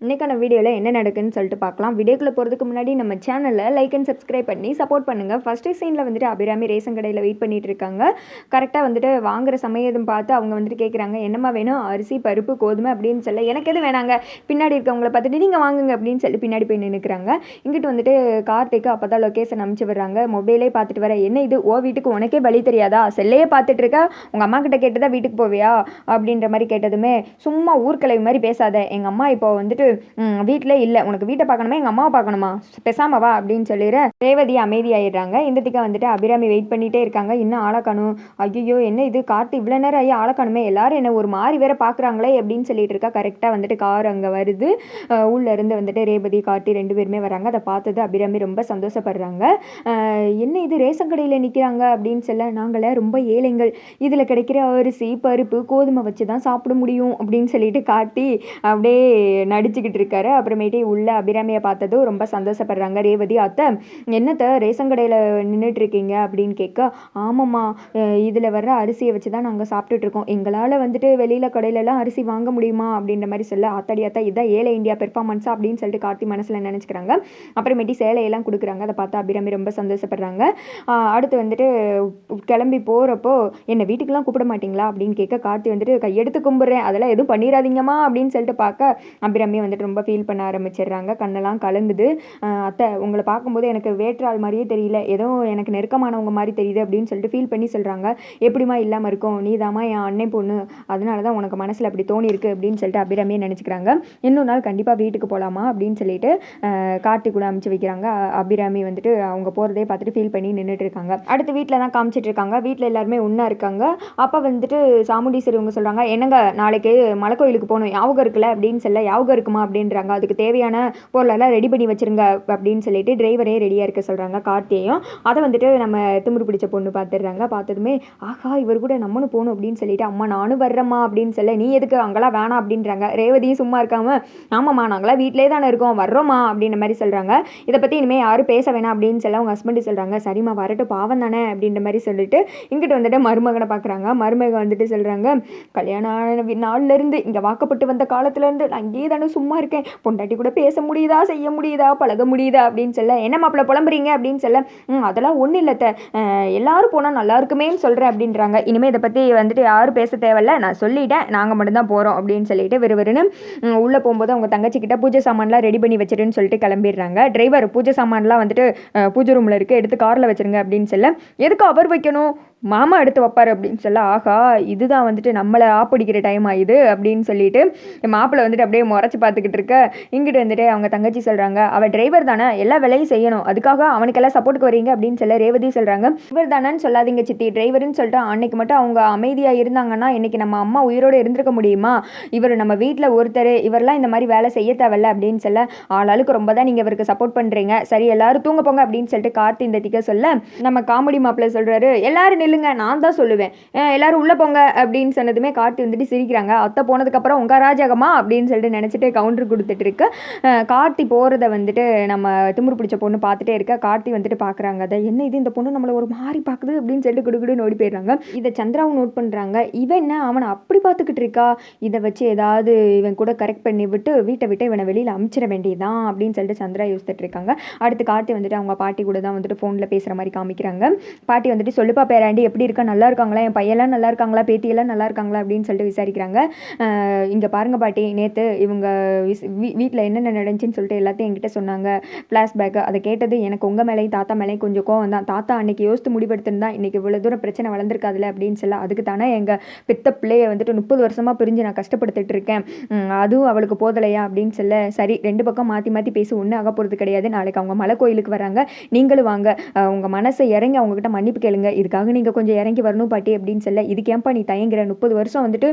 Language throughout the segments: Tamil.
இன்றைக்கான வீடியோவில் என்ன நடக்குன்னு சொல்லிட்டு பார்க்கலாம். வீடியோக்குள்ளே போகிறதுக்கு முன்னாடி நம்ம சேனலில் லைக் அண்ட் சப்ஸ்கிரைப் பண்ணி சப்போர்ட் பண்ணுங்கள். ஃபஸ்ட்டு சீனில் வந்துட்டு அபிராமி ரேஷன் கடையில் வெயிட் பண்ணிகிட்டு இருக்காங்க. கரெக்டாக வந்துட்டு வாங்குகிற சமயம் பார்த்து அவங்க வந்துட்டு கேட்குறாங்க, என்னம்மா வேணும்? அரிசி, பருப்பு, கோதுமை அப்படின்னு சொல்ல, எனக்கு எது வேணாங்க, பின்னாடி இருக்கவங்கள பார்த்துட்டு நீங்கள் வாங்குங்க அப்படின்னு சொல்லி பின்னாடி போய் நின்றுக்கிறாங்க. இங்கிட்டு வந்துட்டு கார்த்திக்கு அப்போ தான் லொக்கேஷன் அனுப்பிச்சு விடுறாங்க. மொபைலே பார்த்துட்டு வர, என்ன இது ஓ வீட்டுக்கு உனக்கே வழி தெரியாதா? செல்லையே பார்த்துட்டு இருக்க, உங்கள் அம்மா கிட்ட கேட்டு தான் வீட்டுக்கு போவியா அப்படின்ற மாதிரி கேட்டதுமே, சும்மா ஊர்க்கிழவி மாதிரி பேசாத, எங்கள் அம்மா இப்போ வந்துட்டு வீட்டில் இல்லை, உனக்கு வீட்டை பார்க்கணுமா எங்கள் அம்மாவை பார்க்கணுமா, பேசாம வா அப்படின்னு சொல்லிடுற ரேவதி அமைதியாயிடுறாங்க. இந்த திக்கா வந்துட்டு அபிராமி வெயிட் பண்ணிகிட்டே இருக்காங்க. இன்னும் ஆளக்கானும், ஐயோ என்ன இது கார்த்தி இவ்வளோ நேரம் ஐயா ஆளக்கானுமே, எல்லாரும் என்ன ஒரு மாதிரி வேற பார்க்குறாங்களே அப்படின்னு சொல்லிட்டு இருக்கா. கரெக்டாக வந்துட்டு கார் அங்கே வருது. உள்ளேருந்து வந்துட்டு ரேவதி கார்த்தி 2 பேருமே வராங்க. அதை பார்த்தது அபிராமி ரொம்ப சந்தோஷப்படுறாங்க. என்ன இது ரேஷன் கடையில் நிற்கிறாங்க அப்படின்னு சொல்ல, நாங்களே ரொம்ப ஏழைங்கள், இதில் கிடைக்கிற அரிசி, பருப்பு, கோதுமை வச்சு தான் சாப்பிட முடியும் அப்படின்னு சொல்லிட்டு கார்த்தி அப்படியே நடிச்சுக்கிட்டு இருக்காரு. அப்புறமேட்டு உள்ள அபிராமியை பார்த்ததும் ரொம்ப சந்தோஷப்படுறாங்க ரேவதி. அத்தை என்னத்தை ரேஷன் கடையில் நின்றுட்டு இருக்கீங்க அப்படின்னு கேட்க, ஆமாம்மா இதில் வர்ற அரிசியை வச்சு தான் நாங்கள் சாப்பிட்டுட்டு இருக்கோம், எங்களால் வந்துட்டு வெளியில் கடையிலலாம் அரிசி வாங்க முடியுமா அப்படின்ற மாதிரி சொல்ல, அத்தாடி அத்தா இதான் ஏழை இந்தியா பெர்ஃபார்மன்ஸா அப்படின்னு சொல்லிட்டு கார்த்தி மனசில் நினச்சிக்கிறாங்க. அப்புறமேட்டி சேலையெல்லாம் கொடுக்குறாங்க. அதை பார்த்து அபிராமி ரொம்ப சந்தோஷப்படுறாங்க. அடுத்து வந்துட்டு கிளம்பி போகிறப்போ, என்னை வீட்டுக்கெல்லாம் கூப்பிட மாட்டிங்களா அப்படின்னு கேட்க, கார்த்தி வந்துட்டு கையெடுத்து கும்பிட்றேன், அதெல்லாம் எதுவும் பண்ணிடாதீங்கம்மா அப்படின்னு சொல்லிட்டு பார்க்க, அபிராமி வந்துட்டு ரொம்ப ஃபீல் பண்ண ஆரம்பிச்சிடுறாங்க. கண்ணெல்லாம் கலங்குது. அத்தை உங்களை பார்க்கும்போது எனக்கு வேற்றாள் மாதிரியே தெரியல, ஏதோ எனக்கு நெருக்கமானவங்க மாதிரி தெரியுது அப்படின்னு சொல்லிட்டு ஃபீல் பண்ணி சொல்கிறாங்க. எப்படிமா இல்லாமல் இருக்கும், நீ தாம்மா என் அண்ணன் பொண்ணு, அதனால தான் உனக்கு மனசில் அப்படி தோணி இருக்குது அப்படின்னு சொல்லிட்டு அபிராமியை நினச்சிக்கிறாங்க. இன்னொரு நாள் கண்டிப்பாக வீட்டுக்கு போகலாமா அப்படின்னு சொல்லிட்டு கார்த்தி கூட அமுச்சு வைக்கிறாங்க. அபிராமி வந்துட்டு அவங்க போகிறதே பார்த்துட்டு ஃபீல் பண்ணி நின்றுட்டு இருக்காங்க. அடுத்து வீட்டில் தான் காமிச்சிட்டு இருக்காங்க. வீட்டில் எல்லாருமே ஒன்றா இருக்காங்க. அப்போ வந்துட்டு சாமுண்டீஸ்வரி இவங்க சொல்கிறாங்க, என்னங்க நாளைக்கு மலை கோயிலுக்கு போகணும், ஞாபகம் இருக்குல்ல அப்படின்னு சொல்ல, ஞாபகம் இருக்குமா அப்படின்றாங்க. அதுக்கு தேவையான பொருளெல்லாம் ரெடி பண்ணி வச்சுருங்க அப்படின்னு சொல்லிட்டு டிரைவரே ரெடியாக இருக்க சொல்கிறாங்க கார்த்தியையும். அதை வந்துட்டு நம்ம திமிரு பிடிச்ச பொண்ணு பார்த்துடுறாங்க. பார்த்ததுமே, ஆஹா இவர் கூட நம்மளும் போகணும் அப்படின்னு சொல்லிட்டு, அம்மா நானும் வர்றேம்மா அப்படின்னு சொல்ல, நீ எதுக்கு அங்கெல்லாம் வேணாம் அப்படின்றாங்க. ரேவதியும் சும்மா இருக்காமல், ஆமாம்மா நாங்களாம் வீட்டிலே தானே இருக்கோம், வர்றோம்மா அப்படின்ற மாதிரி சொல்கிறாங்க. இதை பற்றி இனிமேல் யாரும் பேச வேணாம் அப்படின்னு சொல்ல அவங்க ஹஸ்பண்டு சொல்கிறாங்க, சரிம்மா வரட்டும் பாவம் தானே அப்படின்ற மாதிரி சொல்லிட்டு இங்கிட்டு வந்துட்டு மருமகனை பார்க்குறாங்க. மருமகன் வந்துட்டு சொல்கிறாங்க, கல்யாணம் ஆன நாள்லேருந்து இங்கே வாக்கப்பட்டு வந்த காலத்துலேருந்து நான் இங்கேயே தானே சும்மா இருக்கேன், பொண்டாட்டி கூட பேச முடியுதா, செய்ய முடியுதா, பழக முடியுதா அப்படின்னு சொல்ல, என்ன மாப்பிள்ள புலம்புறீங்க அப்படின்னு சொல்ல, அதெல்லாம் ஒன்றும் இல்லைத்த, எல்லாரும் போனால் நல்லா இருக்குமேன்னு சொல்கிறேன் அப்படின்றாங்க. இனிமேல் இதை பற்றி வந்துட்டு யாரும் பேச தேவையில்ல, நான் சொல்லிட்டேன், நாங்கள் மட்டும்தான் போகிறோம் அப்படின்னு சொல்லிட்டு விறுவிறுன்னு உள்ளே போகும்போது அவங்க தங்கச்சிக்கிட்ட பூஜை சாமான்லாம் ரெடி பண்ணி வச்சிருன்னு சொல்லிட்டு கிளம்பிடுறாங்க. டிரைவர் பூஜை சாமான்லாம் வந்துட்டு பூஜை ரூமில் இருக்குது, எடுத்து காரில் வச்சுருங்க அப்படின்னு சொல்ல, எதுக்கு அவர் வைக்கணும், மாமா எடுத்து வைப்பார் அப்படின்னு சொல்ல, ஆகா இதுதான் வந்துட்டு நம்மளை ஆப்பிடிக்கிற டைம் ஆகுது அப்படின்னு சொல்லிட்டு மாப்பிள்ளை வந்துட்டு அப்படியே முறைச்சி பார்த்துக்கிட்டு இருக்க. இங்கிட்டு வந்துட்டு அவங்க தங்கச்சி சொல்கிறாங்க, அவள் டிரைவர் தானே, எல்லா வேலையும் செய்யணும், அதுக்காக அவனுக்கெல்லாம் சப்போர்ட்டுக்கு வரீங்க அப்படின்னு சொல்ல ரேவதி சொல்கிறாங்க, டிரைவர் தானேன்னு சொல்லாதீங்க சித்தி, டிரைவர்னு சொல்லிட்டு அன்னைக்கு மட்டும் அவங்க அமைதியாக இருந்தாங்கன்னா இன்னைக்கு நம்ம அம்மா உயிரோடு இருந்திருக்க முடியுமா, இவர் நம்ம வீட்டில் ஒருத்தர், இவரெல்லாம் இந்த மாதிரி வேலை செய்ய தேவையில்ல அப்படின்னு சொல்ல, ஆளாளுக்கு ரொம்ப தான் நீங்கள் இவருக்கு சப்போர்ட் பண்ணுறீங்க, சரி எல்லாரும் தூங்க போங்க அப்படின்னு சொல்லிட்டு கார்த்தி இந்த திக்க சொல்ல, நம்ம காமெடி மாப்பிள்ளை சொல்கிறாரு, எல்லாரும் நில்லுங்க நான் தான் சொல்லுவேன், எல்லாரும் உள்ளே போங்க அப்படின்னு சொன்னதுமே கார்த்தி வந்துட்டு சிரிக்கிறாங்க. அத்தை போனதுக்கப்புறம் உங்கள் ராஜகமா அப்படின்னு சொல்லிட்டு நினச்சிட்டு கவுண்டர் கொடுத்துட்டு இருக்கு. கார்த்தி போகிறத வந்துட்டு நம்ம திமிரு பிடிச்ச பொண்ணு பார்த்துட்டே இருக்க. கார்த்தி வந்துட்டு பார்க்குறாங்க, அதை என்ன இது இந்த பொண்ணு நம்மளை ஒரு மாதிரி பார்க்குது அப்படின்னு சொல்லிட்டு குடுகுடுன்னு ஓடி போயிடுறாங்க. இதை சந்திராவும் நோட் பண்ணுறாங்க. இவன் என்ன அவனை அப்படி பார்த்துக்கிட்டு இருக்கா, இதை வச்சு ஏதாவது இவன் கூட கரெக்ட் பண்ணி விட்டு வீட்டை விட்டு இவனை வெளியில் அமுச்சிட வேண்டியதான் அப்படின்னு சொல்லிட்டு சந்திரா யோசிச்சுட்டு இருக்காங்க. அடுத்து கார்த்தி வந்துட்டு அவங்க பாட்டி கூட தான் வந்துட்டு ஃபோனில் பேசுகிற மாதிரி காமிக்கிறாங்க. பாட்டி வந்துட்டு சொல்லுப்பா பேராண்டி எப்படி இருக்கா, நல்லா இருக்காங்களா, என் பையெல்லாம் நல்லா இருக்காங்களா, பேத்தியெல்லாம் நல்லா இருக்காங்களா அப்படின்னு சொல்லிட்டு விசாரிக்கிறாங்க. இங்கே பாருங்கள் பாட்டி, நேற்று இவங்க வீட்டில் என்னென்ன நடந்துச்சுன்னு சொல்லிட்டு எல்லாத்தையும் என்கிட்ட சொன்னாங்க, ஃப்ளாஷ்பேக்கு, அதை கேட்டது எனக்கு உங்கள் மேலேயும் தாத்தா மேலேயும் கொஞ்சம் கோவம் தான், தாத்தா அன்றைக்கி யோசித்து முடிவெடுத்துருந்தா இன்றைக்கி இவ்வளோ தூரம் பிரச்சனை வளர்ந்துருக்காதுல அப்படின்னு சொல்ல, அதுக்கு தானே எங்கள் பெத்த பிள்ளையை வந்துட்டு 30 வருஷமாக பிரிஞ்சு நான் கஷ்டப்படுத்திட்டு இருக்கேன், அதுவும் அவளுக்கு போதலையா அப்படின்னு சொல்ல, சரி 2 பக்கம் மாற்றி மாற்றி பேசி ஒன்றும் ஆக போகிறது கிடையாது, நாளைக்கு அவங்க மலை கோயிலுக்கு வராங்க, நீங்களும் வாங்க, உங்கள் மனசை இறங்கி அவங்ககிட்ட மன்னிப்பு கேளுங்க, இதுக்காக நீங்கள் கொஞ்சம் இறங்கி வரணும் பாட்டி அப்படின்னு சொல்ல, இதுக்கு ஏன்பா நீ தயங்குற, 30 வருஷம் வந்துட்டு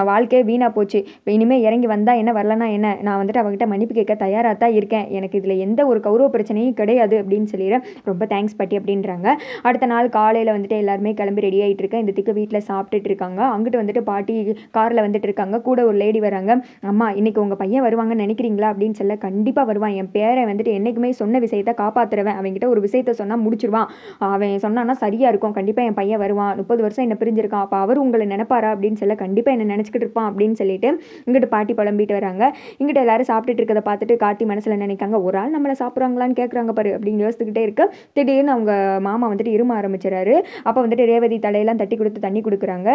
வாழ்க்கையே வீணாக போச்சு, இப்போ இனிமேல் இறங்கி வந்தால் என்ன வரலன்னா என்ன, நான் வந்துட்டு அவங்ககிட்ட மன்னிப்பு கேட்க தயாராக தான் இருக்கேன், எனக்கு இதில் எந்த ஒரு கௌரவ பிரச்சனையும் கிடையாது அப்படின்னு சொல்லிடுறேன், ரொம்ப தேங்க்ஸ் பாட்டி அப்படின்றாங்க. அடுத்த நாள் காலையில் வந்துட்டு எல்லாருமே கிளம்பி ரெடி ஆகிட்டு இருக்கேன். இந்த திக்கு வீட்டில் சாப்பிட்டுட்டு இருக்காங்க. அங்கிட்டு வந்துட்டு பாட்டி காரில் வந்துட்டு இருக்காங்க. கூட ஒரு லேடி வராங்க. அம்மா இன்னைக்கு உங்கள் பையன் வருவாங்கன்னு நினைக்கிறீங்களா அப்படின்னு சொல்ல, கண்டிப்பாக வருவான், என் பேரை வந்துட்டு என்றைக்குமே சொன்ன விஷயத்தை காப்பாற்றுறவன், அவங்ககிட்ட ஒரு விஷயத்த சொன்னால் முடிச்சிருவான், அவன் சொன்னான்னா சரியாக இருக்கும், கண்டிப்பாக என் பையன் வருவான், 30 வருஷம் என்ன பிரிஞ்சிருக்கான், அப்போ அவர் உங்களை நினைப்பாரா அப்படின்னு சொல்ல, கண்டிப்பாக என்ன நினச்சிக்கிட்டு இருப்பான் அப்படின்னு சொல்லிட்டு இங்கிட்டு பாட்டி புலம்பிட்டு வராங்க. இங்கிட்ட எல்லாரும் சாப்பிட்டுட்டு இருக்கதை பார்த்துட்டு கார்த்தி மனசில் நினைக்காங்க, ஒரு ஆள் நம்மளை சாப்பிட்றாங்களான்னு கேட்குறாங்க பாரு அப்படின்னு யோசிச்சுக்கிட்டே இருக்கு. திடீர்னு அவங்க மாமா வந்துட்டு இரும ஆரம்பிச்சிடறாரு. அப்போ வந்துட்டு ரேவதி தலையெல்லாம் தட்டி கொடுத்து தண்ணி கொடுக்குறாங்க.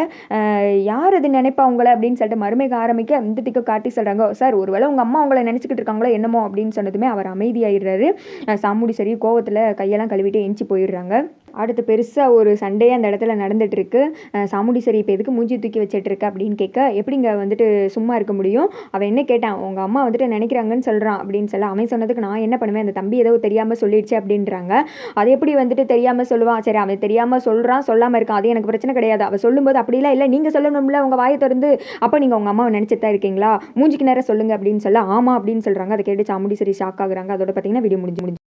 யார் அது நினைப்பா உங்களை அப்படின்னு சொல்லிட்டு மருமைக்கு ஆரம்பிக்க இந்த திக்கு காட்டி சொல்கிறாங்க, சார் ஒருவேளை உங்கள் அம்மா உங்களை நினச்சிக்கிட்டு இருக்காங்களோ என்னமோ அப்படின்னு சொன்னதுமே அவர் அமைதியாயிடுறாரு. சாமுடி சரி கோவத்தில் கையெல்லாம் கழுவிட்டு எஞ்சி போயிடுறாங்க. அடுத்து பெருசாக ஒரு சண்டையே அந்த இடத்துல நடந்துட்டு இருக்கு. சாமுடி சரி இப்போ எதுக்கு மூஞ்சி தூக்கி வச்சுட்டு இருக்க அப்படின்னு கேட்க, எப்படிங்க வந்துட்டு சும்மா இருக்க முடியும், அவன் என்ன கேட்டான், உங்கள் அம்மா வந்துட்டு நினைக்கிறாங்கன்னு சொல்கிறான் அப்படின்னு சொல்ல, அவன் சொன்னதுக்கு நான் என்ன பண்ணுவேன், அந்த தம்பி ஏதோ தெரியாமல் சொல்லிடுச்சு அப்படின்றாங்க. அது எப்படி வந்துட்டு தெரியாமல் சொல்லுவான், சரி அவன் தெரியாமல் சொல்கிறான் சொல்லாமல் இருக்கான் அது எனக்கு பிரச்சனை கிடையாது, அவள் சொல்லும்போது அப்படிலாம் இல்லை நீங்கள் சொல்லணும்ல உங்கள் வாயை திறந்து, அப்போ நீங்கள் உங்கள் அம்மாவை நினச்சிட்டு தான் இருக்கீங்களா, மூஞ்சிக்கு நேரம் சொல்லுங்கள் அப்படின்னு சொல்ல, ஆமாம் அப்படின்னு சொல்கிறாங்க. அதை கேட்டு சாமுடி சரி ஷாக் ஆகுறாங்க. அதோட பார்த்தீங்கன்னா வீடியோ முடிஞ்சு